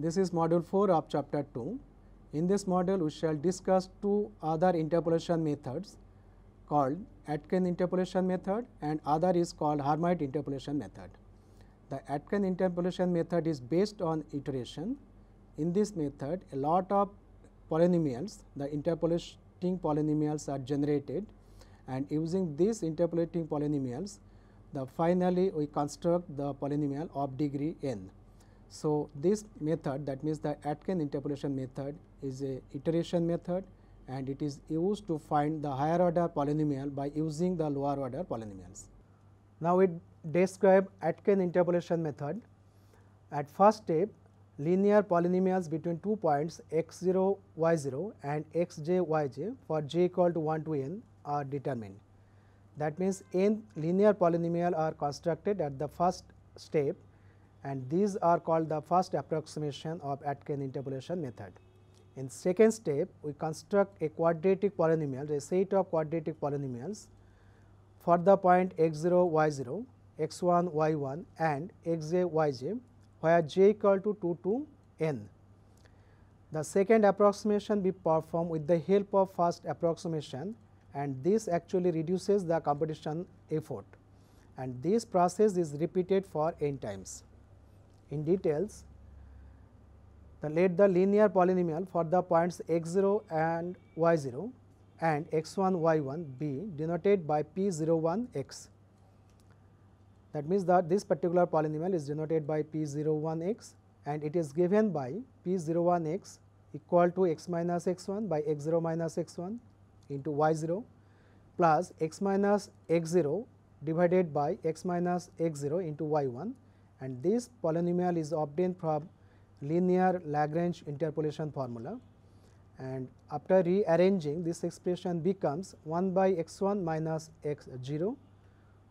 This is module 4 of chapter 2. In this module, we shall discuss two other interpolation methods called Aitken interpolation method and other is called Hermite interpolation method. The Aitken interpolation method is based on iteration. In this method, a lot of polynomials, the interpolating polynomials are generated, and using these interpolating polynomials, finally we construct the polynomial of degree n. So, this method, that means the Aitken interpolation method, is a iteration method and it is used to find the higher order polynomial by using the lower order polynomials. Now, we describe Aitken interpolation method. At first step, linear polynomials between 2 points x0, y0 and xj, yj for j equal to 1 to n are determined. That means, n linear polynomial are constructed at the first step, and these are called the first approximation of Aitken interpolation method. In second step, we construct a quadratic polynomial, a set of quadratic polynomials for the point x0, y0, x1, y1 and xj, yj, where j equal to 2 to n. The second approximation be performed with the help of first approximation, and this actually reduces the computation effort, and this process is repeated for n times. In details, let the linear polynomial for the points x0 and y0 and x1, y1 be denoted by p01x. That means that this particular polynomial is denoted by p01x, and it is given by p01x equal to x minus x1 by x0 minus x1 into y0 plus x minus x0 divided by x minus x0 into y1, and this polynomial is obtained from linear Lagrange interpolation formula, and after rearranging this expression becomes 1 by x1 minus x0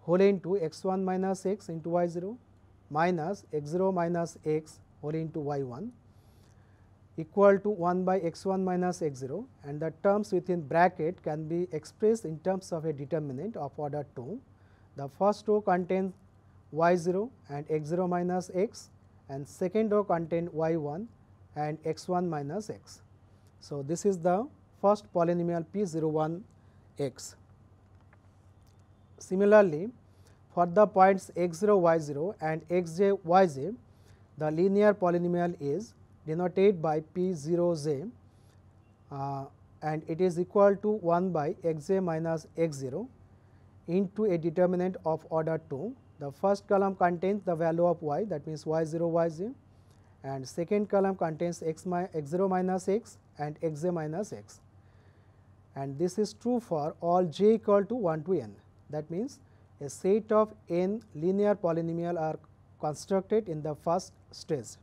whole into x1 minus x into y0 minus x0 minus x whole into y1 equal to 1 by x1 minus x0, and the terms within bracket can be expressed in terms of a determinant of order 2. The first row contains y0 and x0 minus x, and second row contains y1 and x1 minus x. So, this is the first polynomial p01x. Similarly, for the points x0, y0 and xj, yj, the linear polynomial is denoted by p0j and it is equal to 1 by xj minus x0 into a determinant of order 2. The first column contains the value of y, that means y0, yj, and second column contains x0 minus x and xj minus x, and this is true for all j equal to 1 to n. That means, a set of n linear polynomial are constructed in the first stage.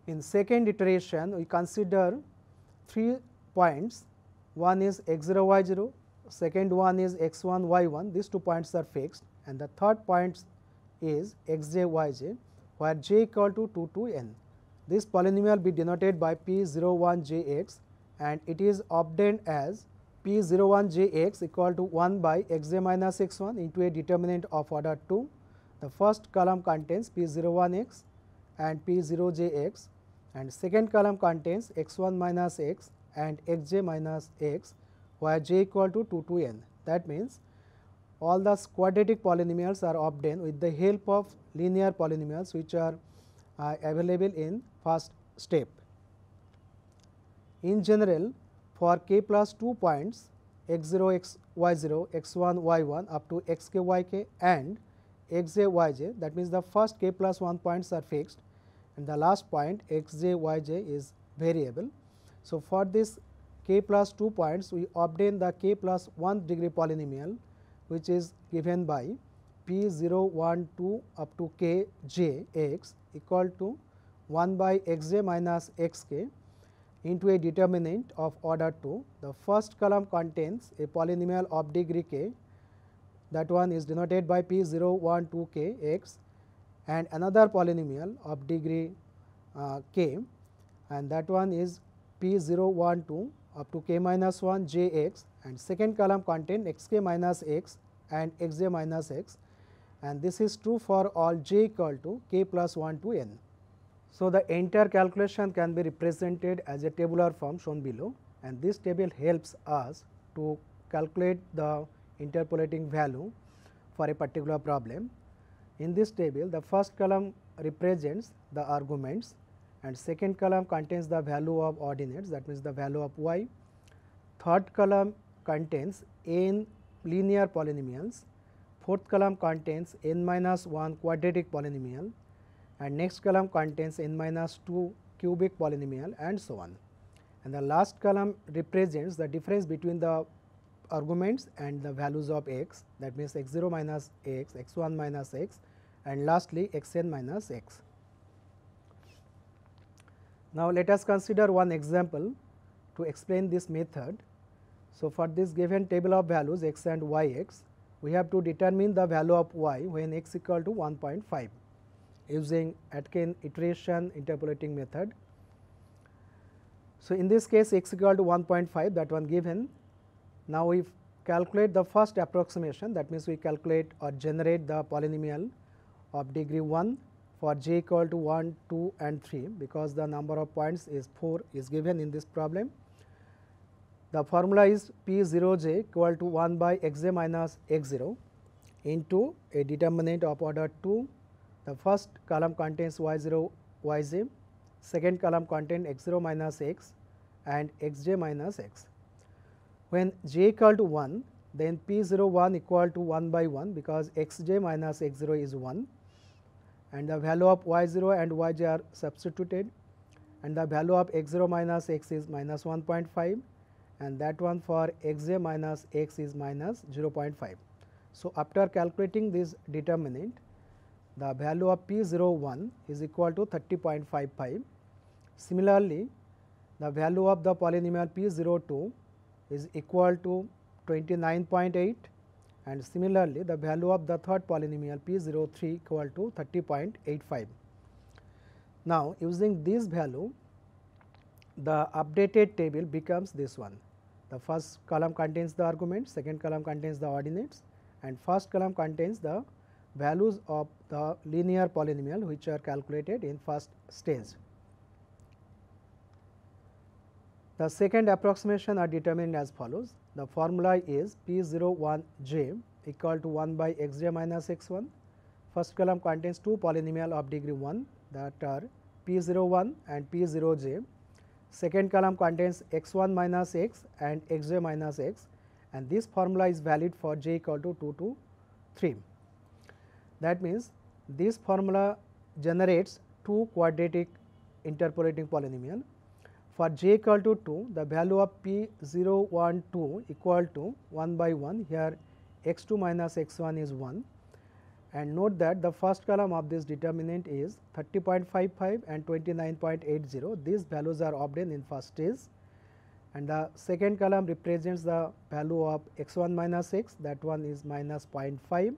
In second iteration, we consider 3 points. One is x0, y0, second one is x1, y1, these 2 points are fixed, and the third point is xj, yj, where j equal to 2 to n. This polynomial be denoted by p01jx, and it is obtained as p01jx equal to 1 by xj minus x1 into a determinant of order 2. The first column contains p01x and p0jx, and second column contains x1 minus x and xj minus x, where j equal to 2 to n. That means, all the quadratic polynomials are obtained with the help of linear polynomials which are available in first step. In general, for k plus 2 points x0, y0, x1, y1 up to xk, yk and xj, yj, that means the first k plus 1 points are fixed and the last point xj, yj is variable. So, for this k plus 2 points, we obtain the k plus 1 degree polynomial, which is given by p0, 1, 2 up to k j x equal to 1 by xj minus xk into a determinant of order 2. The first column contains a polynomial of degree k, that one is denoted by p0, 1, 2 k x, and another polynomial of degree k, and that one is p0, 1, 2 up to k minus 1 j x, and second column contain xk minus x and xj minus x, and this is true for all j equal to k plus 1 to n. So, the entire calculation can be represented as a tabular form shown below, and this table helps us to calculate the interpolating value for a particular problem. In this table, the first column represents the arguments and second column contains the value of ordinates, that means the value of y. Third column contains n linear polynomials, fourth column contains n minus 1 quadratic polynomial, and next column contains n minus 2 cubic polynomial, and so on. And the last column represents the difference between the arguments and the values of x, that means x 0 minus x, x 1 minus x, and lastly x n minus x. Now, let us consider one example to explain this method. So, for this given table of values x and y x, we have to determine the value of y when x equal to 1.5 using Aitken iteration interpolating method. So, in this case x equal to 1.5, that one given. Now, we calculate the first approximation, that means we calculate or generate the polynomial of degree 1 for j equal to 1, 2 and 3, because the number of points is 4 is given in this problem. The formula is P0j equal to 1 by xj minus x0 into a determinant of order 2. The first column contains y0 yj, second column contains x0 minus x and xj minus x. When j equal to 1, then P01 equal to 1 by 1, because xj minus x0 is 1, and the value of y0 and yj are substituted, and the value of x0 minus x is minus 1.5, and that one for xj minus x is minus 0.5. So, after calculating this determinant, the value of P01 is equal to 30.55. Similarly, the value of the polynomial P02 is equal to 29.8, and similarly the value of the third polynomial P03 equal to 30.85. Now, using this value, the updated table becomes this one. The first column contains the arguments, second column contains the ordinates, and first column contains the values of the linear polynomial which are calculated in first stage. The second approximation are determined as follows. The formula is P01j equal to 1 by xj minus x1. First column contains two polynomial of degree 1, that are P01 and P0j. Second column contains x1 minus x and xj minus x, and this formula is valid for j equal to 2 to 3. That means, this formula generates two quadratic interpolating polynomial. For j equal to 2, the value of P012 equal to 1 by 1, here x2 minus x1 is 1, and note that the first column of this determinant is 30.55 and 29.80. These values are obtained in first stage, and the second column represents the value of x1 minus x, that one is minus 0.5,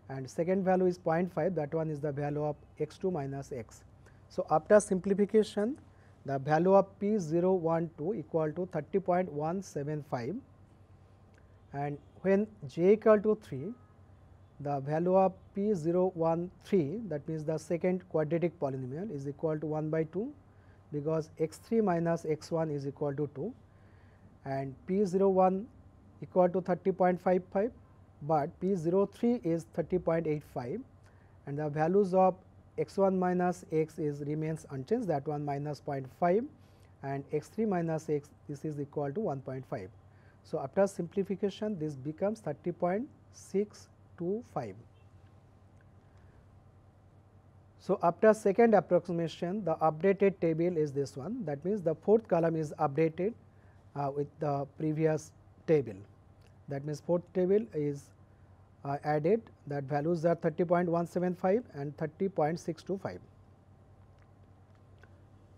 and second value is 0.5, that one is the value of x2 minus x. So, after simplification, the value of P012 equal to 30.175, and when j equal to 3, the value of P013, that means the second quadratic polynomial, is equal to 1 by 2, because x3 minus x1 is equal to 2, and P01 equal to 30.55, but P03 is 30.85, and the values of x1 minus x is remains unchanged, that one minus 0.5, and x3 minus x, this is equal to 1.5. So, after simplification, this becomes 30.625. So, after second approximation, the updated table is this one, that means the fourth column is updated with the previous table. That means, fourth table is added, that values are 30.175 and 30.625.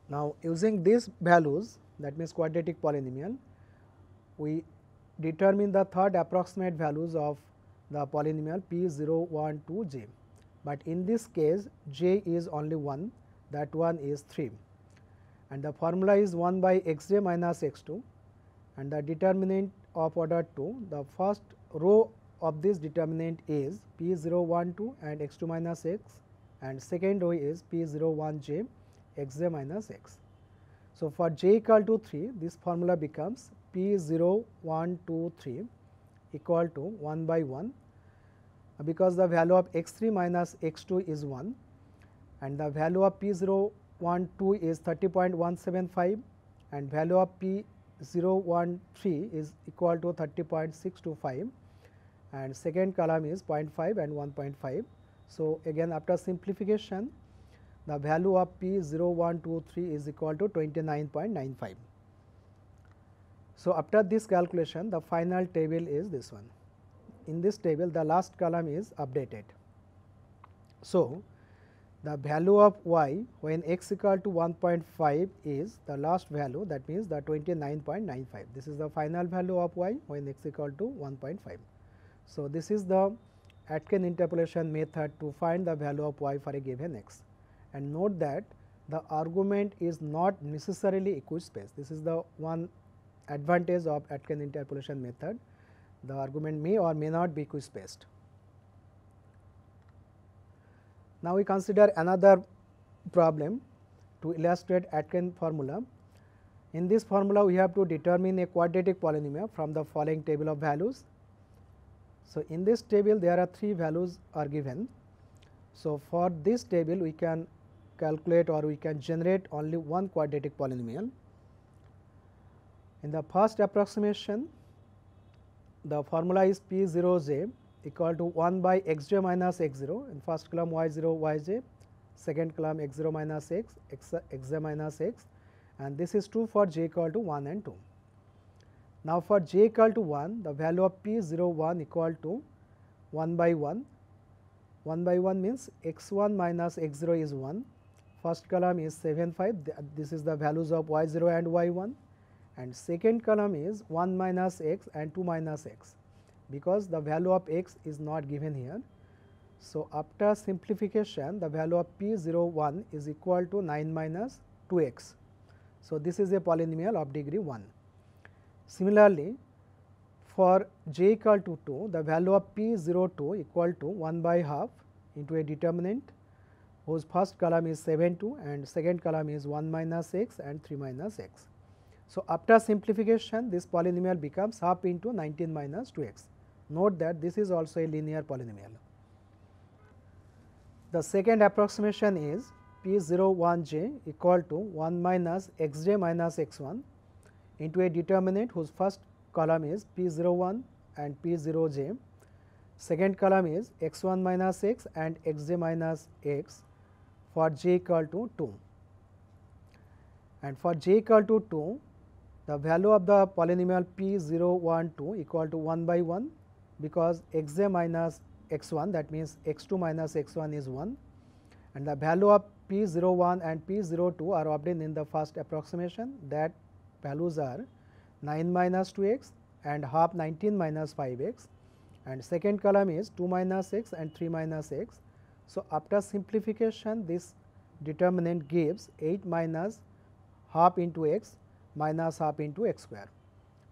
Now, using these values, that means quadratic polynomial, we determine the third approximate values of the polynomial P012j, but in this case j is only 1, that one is 3, and the formula is 1 by xj minus x2, and the determinant of order 2, the first row of this determinant is P012 and x2 minus x, and second row is P01j xj minus x. So, for j equal to 3, this formula becomes p0, 1, 2, 3 equal to 1 by 1, because the value of x3 minus x2 is 1 and the value of p0, 1, 2 is 30.175 and value of p0, 1, 3 is equal to 30.625 and second column is 0.5 and 1.5. So, again after simplification, the value of p0, 1, 2, 3 is equal to 29.95. So, after this calculation, the final table is this one. In this table, the last column is updated. So, the value of y when x equal to 1.5 is the last value, that means the 29.95. This is the final value of y when x equal to 1.5. So, this is the Aitken interpolation method to find the value of y for a given x. And note that the argument is not necessarily equispaced. This is the one advantage of Aitken interpolation method. The argument may or may not be equispaced. Now, we consider another problem to illustrate Aitken formula. In this formula, we have to determine a quadratic polynomial from the following table of values. So, in this table there are 3 values are given. So, for this table we can calculate or we can generate only one quadratic polynomial. In the first approximation, the formula is p0j equal to 1 by xj minus x0, in first column y0 yj, second column x0 minus x, xj minus x, and this is true for j equal to 1 and 2. Now, for j equal to 1, the value of p01 equal to 1 by 1. 1 by 1 means x1 minus x0 is 1, first column is 7, 5, this is the values of y0 and y1, and second column is 1 minus x and 2 minus x, because the value of x is not given here. So, after simplification, the value of p01 is equal to 9 minus 2x. So, this is a polynomial of degree 1. Similarly, for j equal to 2, the value of p02 equal to 1 by half into a determinant whose first column is 7, 2 and second column is 1 minus x and 3 minus x. So, after simplification, this polynomial becomes half into 19 minus 2x. Note that this is also a linear polynomial. The second approximation is p01j equal to 1 minus xj minus x1 into a determinant whose first column is p01 and p0j, second column is x1 minus x and xj minus x for j equal to 2. And for j equal to 2, the value of the polynomial p012 equal to 1 by 1, because xj minus x1, that means x2 minus x1 is 1, and the value of p01 and p02 are obtained in the first approximation, that values are 9 minus 2x and half 19 minus 5x, and second column is 2 minus x and 3 minus x. So, after simplification, this determinant gives 8 minus half into x minus half into x square.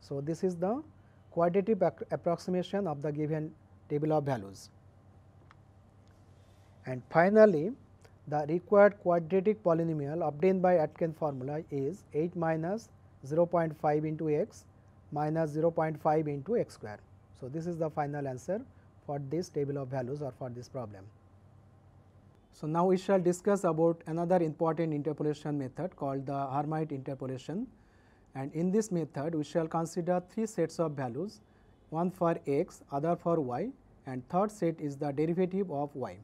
So, this is the quadratic approximation of the given table of values. And finally, the required quadratic polynomial obtained by Aitken formula is 8 minus 0.5 into x minus 0.5 into x square. So, this is the final answer for this table of values or for this problem. So, now we shall discuss about another important interpolation method called the Hermite interpolation, and in this method we shall consider 3 sets of values, one for x, other for y, and third set is the derivative of y.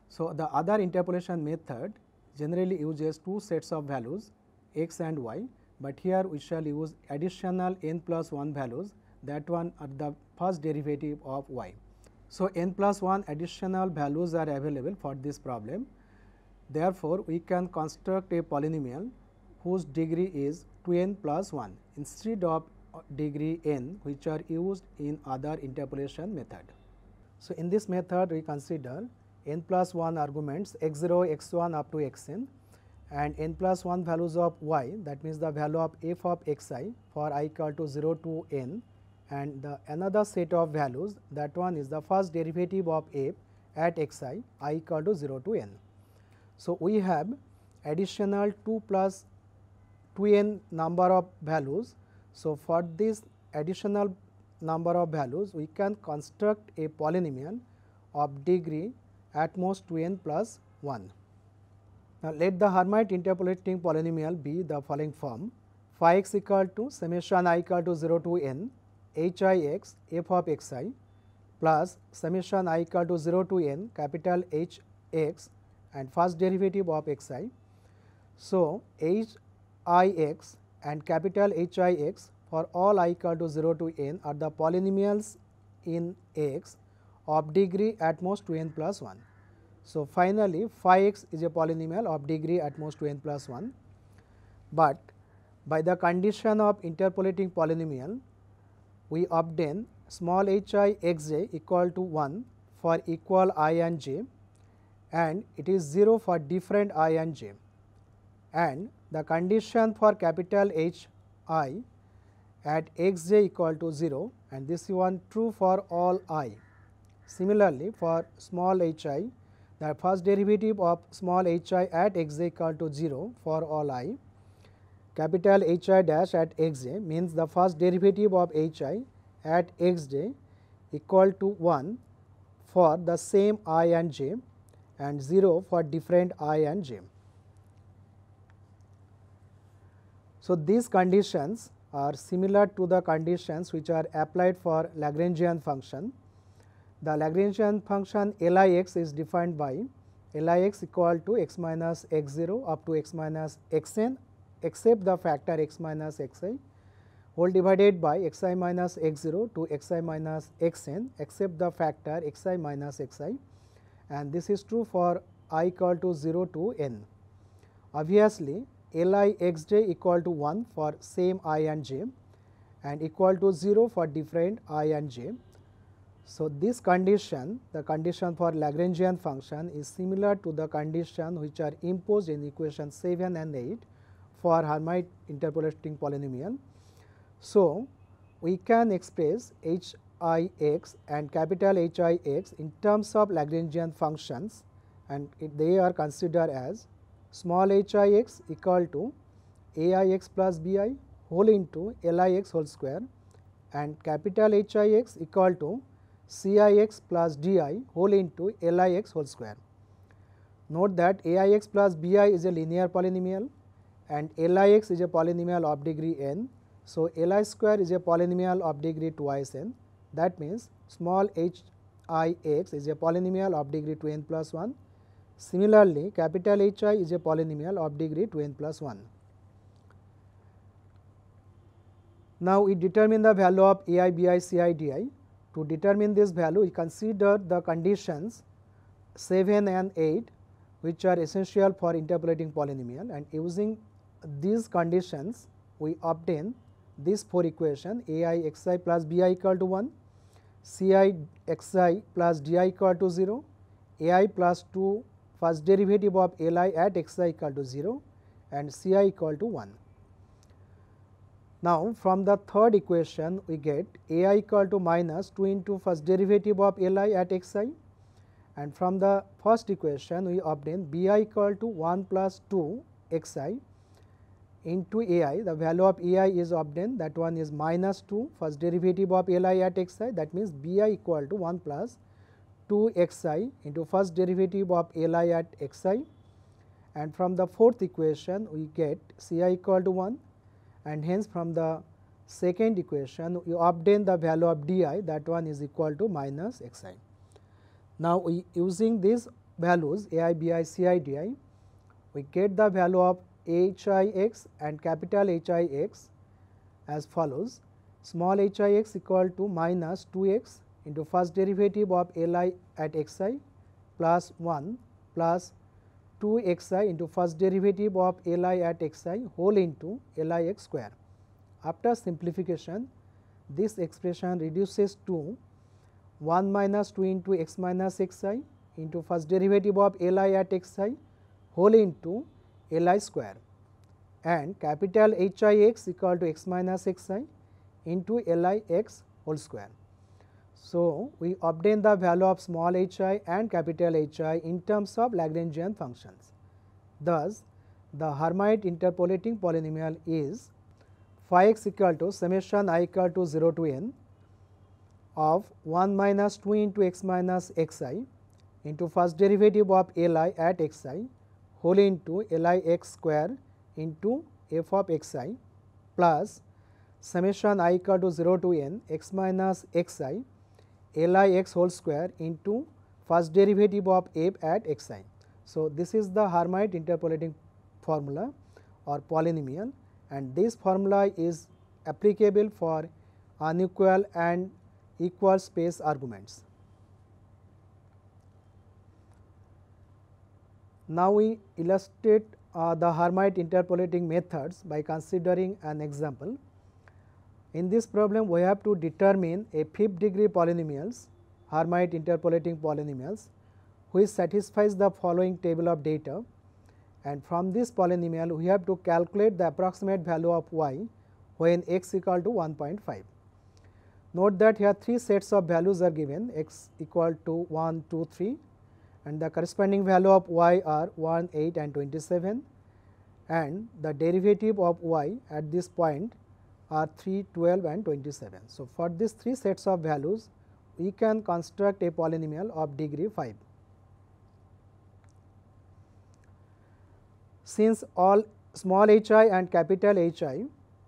So, the other interpolation method generally uses 2 sets of values x and y, but here we shall use additional n plus 1 values, that one are the first derivative of y. So, n plus 1 additional values are available for this problem. Therefore, we can construct a polynomial whose degree is 2n plus 1 instead of degree n, which are used in other interpolation method. So, in this method we consider n plus 1 arguments x0, x1 up to xn, and n plus 1 values of y, that means the value of f of xi for I equal to 0 to n, and the another set of values, that one is the first derivative of f at xi I equal to 0 to n. So, we have additional 2 plus 2n number of values. So, for this additional number of values, we can construct a polynomial of degree at most 2n plus 1. Now, let the Hermite interpolating polynomial be the following form: phi x equal to summation I equal to 0 to n h I x f of x I plus summation I equal to 0 to n capital H x and first derivative of x I. So, h I x and capital H I x for all I equal to 0 to n are the polynomials in x of degree at most 2n plus 1. So, finally, phi x is a polynomial of degree at most 2n plus 1, but by the condition of interpolating polynomial, we obtain small h I x j equal to 1 for equal I and j, and it is 0 for different I and j, and the condition for capital H I at x j equal to 0, and this is one true for all I. Similarly, for small h I, the first derivative of small h I at x j equal to 0 for all I. Capital H I dash at x j means the first derivative of h I at x j equal to 1 for the same I and j, and 0 for different I and j. So, these conditions are similar to the conditions which are applied for Lagrangian function. The Lagrangian function Lix is defined by Lix equal to x minus x 0 up to x minus x n except the factor x minus x I whole divided by x I minus x 0 to x I minus x n except the factor x I minus x I, and this is true for I equal to 0 to n. Obviously, Lix j equal to 1 for same I and j and equal to 0 for different I and j. So, this condition, the condition for Lagrangian function, is similar to the condition which are imposed in equation 7 and 8 for Hermite interpolating polynomial. So, we can express h I x and capital H I x in terms of Lagrangian functions, and they are considered as small h I x equal to a I x plus b I whole into L I x whole square, and capital H I x equal to c I x plus d I whole into L I x whole square. Note that a I x plus b I is a linear polynomial and L I x is a polynomial of degree n. So, L I square is a polynomial of degree twice n. That means, small h I x is a polynomial of degree 2n plus 1. Similarly, capital H I is a polynomial of degree 2n plus 1. Now, we determine the value of a I, b I, c I, d I. To determine this value, we consider the conditions 7 and 8 which are essential for interpolating polynomial, and using these conditions we obtain these 4 equations: a I x I plus b I equal to 1, c I x I plus d I equal to 0, a I plus 2 first derivative of L I at x I equal to 0, and c I equal to 1. Now, from the third equation we get a I equal to minus 2 into first derivative of L I at x I, and from the first equation we obtain b I equal to 1 plus 2 x I into a I. The value of a I is obtained, that one is minus 2 first derivative of L I at x I, that means b I equal to 1 plus 2 x I into first derivative of L I at x I, and from the fourth equation we get c I equal to 1, and hence from the second equation we obtain the value of d I, that one is equal to minus x I. Now, we using these values a I, b I, c I, d I, we get the value of h I x and capital H I x as follows: small h I x equal to minus 2 x into first derivative of L I at x I plus 1 plus 2 x I into first derivative of L I at x I whole into L I x square. After simplification, this expression reduces to 1 minus 2 into x minus x I into first derivative of L I at x I whole into L I square, and capital H I x equal to x minus x I into L I x whole square. So, we obtain the value of small h I and capital H I in terms of Lagrangian functions. Thus, the Hermite interpolating polynomial is phi x equal to summation I equal to 0 to n of 1 minus 2 into x minus xi into first derivative of Li at xi whole into Li x square into f of xi plus summation I equal to 0 to n x minus xi Li x whole square into first derivative of f at xi. So, this is the Hermite interpolating formula or polynomial, and this formula is applicable for unequal and equal space arguments. Now, we illustrate the Hermite interpolating methods by considering an example. In this problem, we have to determine a fifth degree polynomials, Hermite interpolating polynomials, which satisfies the following table of data, and from this polynomial we have to calculate the approximate value of y when x equal to 1.5. Note that here three sets of values are given, x equal to 1, 2, 3, and the corresponding value of y are 1, 8 and 27, and the derivative of y at this point are 3, 12 and 27. So, for these three sets of values we can construct a polynomial of degree 5. Since all small hi and capital Hi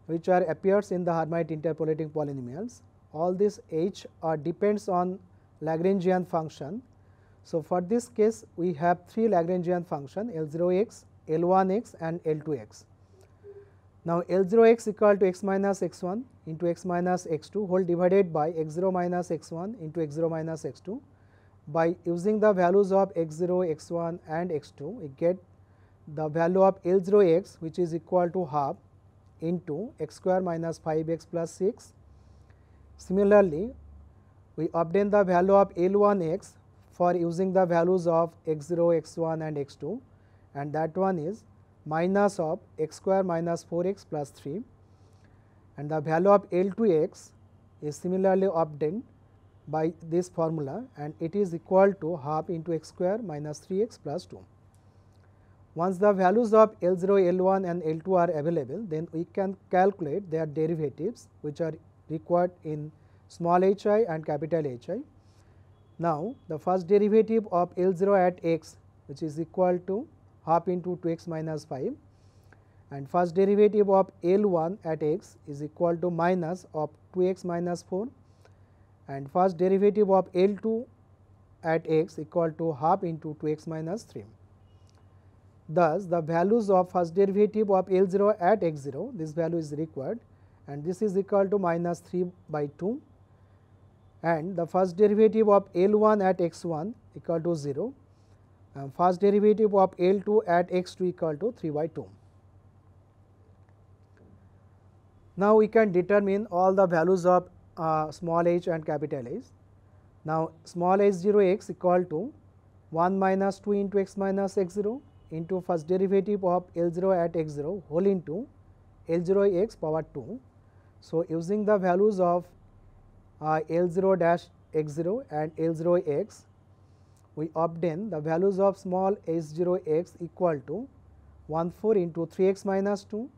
which are appears in the Hermite interpolating polynomials, all this h depends on Lagrangian function. So, for this case we have three Lagrangian function L0x, L1x and L2x. Now, L0x equal to x minus x1 into x minus x2 whole divided by x0 minus x1 into x0 minus x2. By using the values of x0, x1 and x2, we get the value of L0x which is equal to half into x square minus 5x plus 6. Similarly, we obtain the value of L1x for using the values of x0, x1 and x2, and that one is minus of x square minus 4x plus 3, and the value of L2x is similarly obtained by this formula, and it is equal to half into x square minus 3x plus 2. Once the values of L0, L1 and L2 are available, then we can calculate their derivatives which are required in small hi and capital Hi. Now, the first derivative of L0 at x which is equal to half into 2x minus 5, and first derivative of L1 at x is equal to minus of 2x minus 4, and first derivative of L2 at x equal to half into 2x minus 3. Thus, the values of first derivative of L0 at x0, this value is required, and this is equal to minus 3 by 2, and the first derivative of L1 at x1 equal to 0, and first derivative of L2 at x2 equal to 3 by 2. Now, we can determine all the values of small h and capital H. Now, small h0x equal to 1 minus 2 into x minus x0 into first derivative of L0 at x0 whole into L0x power 2. So, using the values of L0 dash x0 and L0x, we obtain the values of small h0x equal to 14 into 3x minus 2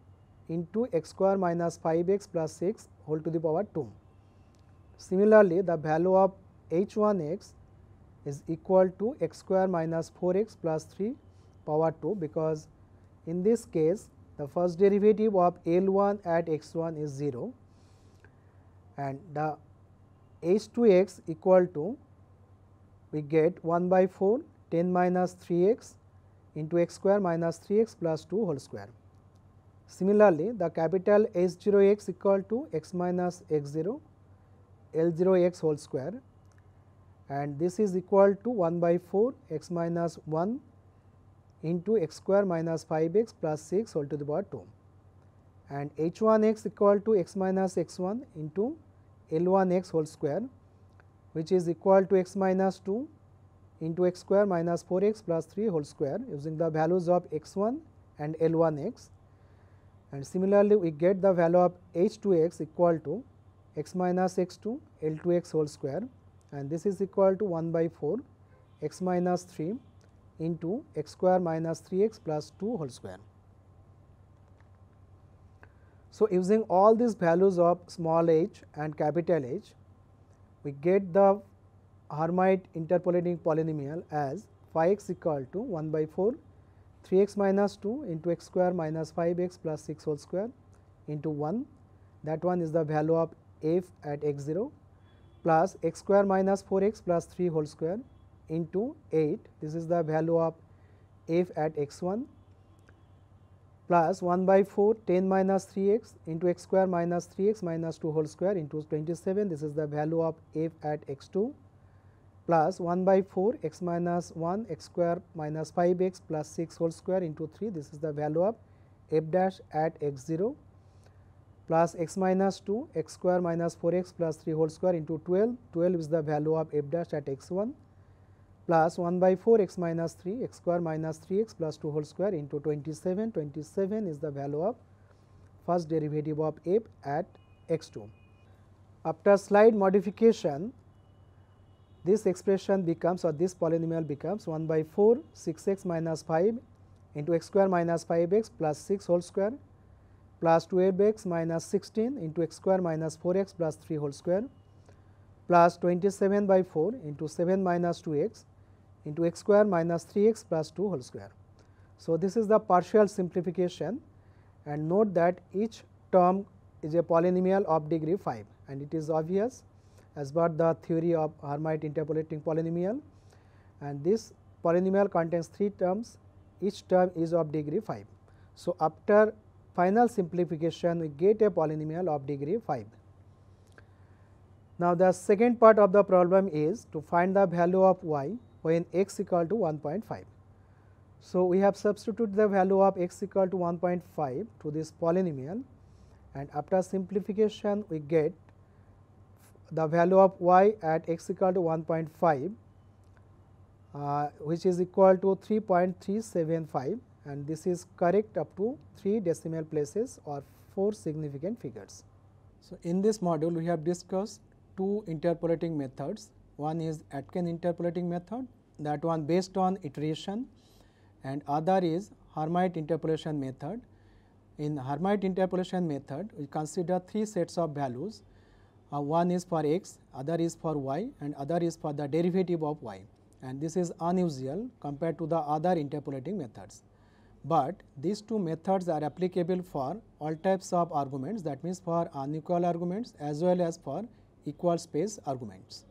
into x square minus 5x plus 6 whole to the power 2. Similarly, the value of h1x is equal to x square minus 4x plus 3 power 2, because in this case the first derivative of L1 at x1 is 0, and the h2x equal to we get 1 by 4 10 minus 3x into x square minus 3x plus 2 whole square. Similarly, the capital h0x equal to x minus x0 L0x whole square, and this is equal to 1 by 4 x minus 1 into x square minus 5x plus 6 whole to the power 2, and h1x equal to x minus x1 into L1x whole square, which is equal to x minus 2 into x square minus 4x plus 3 whole square using the values of x1 and L1x, and similarly we get the value of h2x equal to x minus x2 L2x whole square, and this is equal to 1 by 4 x minus 3 into x square minus 3x plus 2 whole square. So, using all these values of small h and capital H, we get the Hermite interpolating polynomial as phi x equal to 1 by 4 3x minus 2 into x square minus 5x plus 6 whole square into 1, that one is the value of f at x 0, plus x square minus 4x plus 3 whole square into 8, this is the value of f at x 1, plus 1 by 4 10 minus 3x into x square minus 3x minus 2 whole square into 27, this is the value of f at x 2, plus 1 by 4 x minus 1 x square minus 5x plus 6 whole square into 3, this is the value of f dash at x 0, plus x minus 2 x square minus 4x plus 3 whole square into 12, 12 is the value of f dash at x 1, plus 1 by 4 x minus 3 x square minus 3x plus 2 whole square into 27, 27 is the value of first derivative of f at x 2. After slight modification, this expression becomes, or this polynomial becomes 1 by 4 6x minus 5 into x square minus 5x plus 6 whole square plus 12x minus 16 into x square minus 4x plus 3 whole square plus 27 by 4 into 7 minus 2x into x square minus 3x plus 2 whole square. So, this is the partial simplification, and note that each term is a polynomial of degree 5, and it is obvious as per the theory of Hermite interpolating polynomial, and this polynomial contains 3 terms, each term is of degree 5. So, after final simplification we get a polynomial of degree 5. Now, the second part of the problem is to find the value of y when x equal to 1.5. So, we have substituted the value of x equal to 1.5 to this polynomial, and after simplification we get the value of y at x equal to 1.5 which is equal to 3.375, and this is correct up to 3 decimal places or 4 significant figures. So, in this module we have discussed 2 interpolating methods. One is Aitken interpolating method, that one based on iteration, and other is Hermite interpolation method. In Hermite interpolation method we consider 3 sets of values, one is for x, other is for y, and other is for the derivative of y, and this is unusual compared to the other interpolating methods. But these 2 methods are applicable for all types of arguments, that means for unequal arguments as well as for equal space arguments.